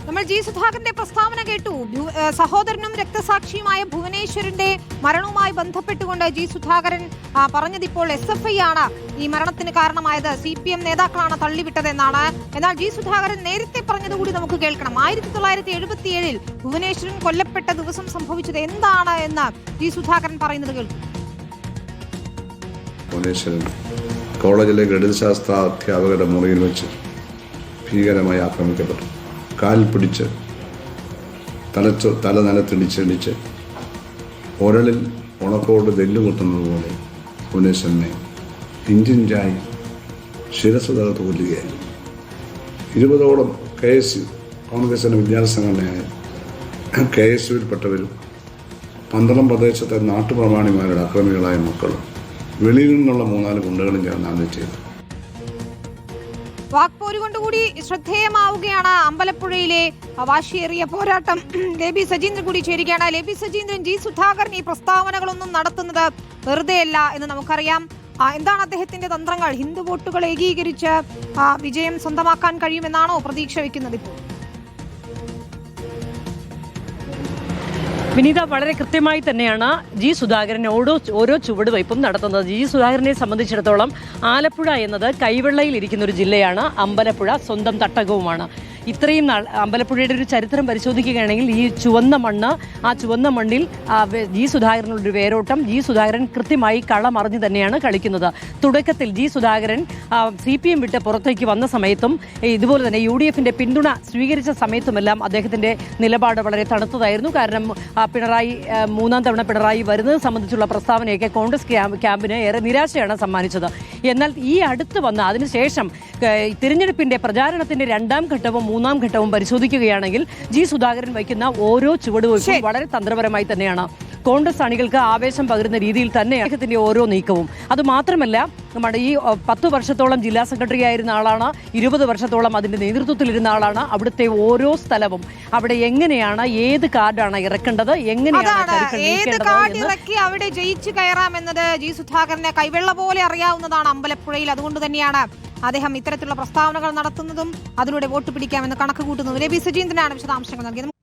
നമ്മൾ ജി സുധാകരന്റെ പ്രസ്താവന കേട്ടു. സഹോദരനും രക്തസാക്ഷിയുമായ ഭുവനേശ്വരന്റെ മരണവുമായി ബന്ധപ്പെട്ടുകൊണ്ട് ജി സുധാകരൻ പറഞ്ഞതിപ്പോൾ SFI ആണ് ഈ മരണത്തിന് കാരണമായത്, CPM നേതാക്കളാണ് തള്ളിവിട്ടതെന്നാണ്. എന്നാൽ ജി സുധാകരൻ നേരത്തെ പറഞ്ഞതുകൂടി നമുക്ക് കേൾക്കണം. 1977 ഭുവനേശ്വരൻ കൊല്ലപ്പെട്ട ദിവസം സംഭവിച്ചത് എന്താണ് എന്ന് ജി സുധാകരൻ പറയുന്നത് കേൾക്കും. ഭുവനേശ്വരൻ കോളേജിലെ ഗണിതശാസ്ത്ര അധ്യാപകരുടെ മുറിയിൽ വെച്ച് ഭീകരമായി ആക്രമിക്കപ്പെട്ടു. കാൽ പിടിച്ച് തല നിലത്തിടിച്ചിടിച്ച് ഉരളിൽ ഉണക്കോട് തെല്ലുമുട്ടുന്നത് പോലെ ഭുവനേശ്വരനെ ഇഞ്ചിഞ്ചായി ശിരസ് തകർത്ത് കൊല്ലുകയായിരുന്നു. 20ഓളം KSU കോൺഗ്രസിൻ്റെ വിദ്യാർത്ഥി സംഘടനയായ KSUവിൽപ്പെട്ടവരും 12 പ്രദേശത്തെ നാട്ടുപ്രമാണിമാരുടെ അക്രമികളായ മക്കളും വെളിയിൽ നിന്നുള്ള 3-4 ഗുണ്ടകളും ചേർന്നാണ് ചെയ്തത്. വാക്പോരുകൊണ്ടുകൂടി ശ്രദ്ധേയമാവുകയാണ് അമ്പലപ്പുഴയിലെ വാശിയേറിയ പോരാട്ടം. ലേബി സജീന്ദ്രൻ കൂടി ചേരുകയാണ്. ലേബി സജീന്ദ്രൻ, ജി സുധാകരൻ ഈ പ്രസ്താവനകളൊന്നും നടത്തുന്നത് വെറുതെയല്ല എന്ന് നമുക്കറിയാം. എന്താണ് അദ്ദേഹത്തിന്റെ തന്ത്രങ്ങൾ? ഹിന്ദു വോട്ടുകൾ ഏകീകരിച്ച് വിജയം സ്വന്തമാക്കാൻ കഴിയുമെന്നാണോ പ്രതീക്ഷ വയ്ക്കുന്നത് ഇപ്പോൾ? വിനീത, വളരെ കൃത്യമായി തന്നെയാണ് ജി സുധാകരൻ ഓരോ ചുവടുവയ്പും നടത്തുന്നത്. ജി സുധാകരനെ സംബന്ധിച്ചിടത്തോളം ആലപ്പുഴ എന്നത് കൈവെള്ളയിൽ ഇരിക്കുന്ന ഒരു ജില്ലയാണ്. അമ്പലപ്പുഴ സ്വന്തം തട്ടകവുമാണ്. ഇത്രയും നാൾ അമ്പലപ്പുഴയുടെ ഒരു ചരിത്രം പരിശോധിക്കുകയാണെങ്കിൽ ഈ ചുവന്ന മണ്ണ്, ആ ചുവന്ന മണ്ണിൽ ജി സുധാകരനുള്ളൊരു വേരോട്ടം, ജി സുധാകരൻ കൃത്യമായി കളമറിഞ്ഞ് തന്നെയാണ് കളിക്കുന്നത്. തുടക്കത്തിൽ ജി സുധാകരൻ CPM വിട്ട് പുറത്തേക്ക് വന്ന സമയത്തും ഇതുപോലെ തന്നെ UDFന്റെ പിന്തുണ സ്വീകരിച്ച സമയത്തുമെല്ലാം അദ്ദേഹത്തിന്റെ നിലപാട് വളരെ തണുത്തതായിരുന്നു. കാരണം പിണറായി 3-ാം തവണ പിണറായി വരുന്നത് സംബന്ധിച്ചുള്ള പ്രസ്താവനയൊക്കെ കോൺഗ്രസ് ക്യാമ്പിന് ഏറെ നിരാശയാണ് സമ്മാനിച്ചത്. എന്നാൽ ഈ അടുത്ത് വന്ന അതിനുശേഷം തിരഞ്ഞെടുപ്പിന്റെ പ്രചാരണത്തിന്റെ 2ാം ഘട്ടവും 3ാം ഘട്ടവും പരിശോധിക്കുകയാണെങ്കിൽ ജി സുധാകരൻ വയ്ക്കുന്ന ഓരോ ചുവടുവയ്പും വളരെ തന്ത്രപരമായി തന്നെയാണ്. കോൺഗ്രസ് അണികൾക്ക് ആവേശം പകരുന്ന രീതിയിൽ തന്നെ അദ്ദേഹത്തിന്റെ ഓരോ നീക്കവും. അതുമാത്രമല്ല, നമ്മുടെ ഈ 10 വർഷത്തോളം ജില്ലാ സെക്രട്ടറി ആയിരുന്ന ആളാണ്, 20 വർഷത്തോളം അതിന്റെ നേതൃത്വത്തിലിരുന്ന ആളാണ്. അവിടുത്തെ ഓരോ സ്ഥലവും അവിടെ എങ്ങനെയാണ്, ഏത് കാർഡാണ് ഇറക്കേണ്ടത്, എങ്ങനെയാണ് ഇറക്കി അവിടെ ജയിച്ചു കയറാമെന്നത് ജി സുധാകരനെ കൈവെള്ള പോലെ അറിയാവുന്നതാണ് അമ്പലപ്പുഴയിൽ. അതുകൊണ്ട് തന്നെയാണ് അദ്ദേഹം ഇത്തരത്തിലുള്ള പ്രസ്താവനകൾ നടത്തുന്നതും അതിലൂടെ വോട്ട് പിടിക്കാമെന്ന് കണക്ക് കൂട്ടുന്നതും. ലേബി സജീന്ദ്രനാണ് വിശദാംശങ്ങൾ നൽകിയത്.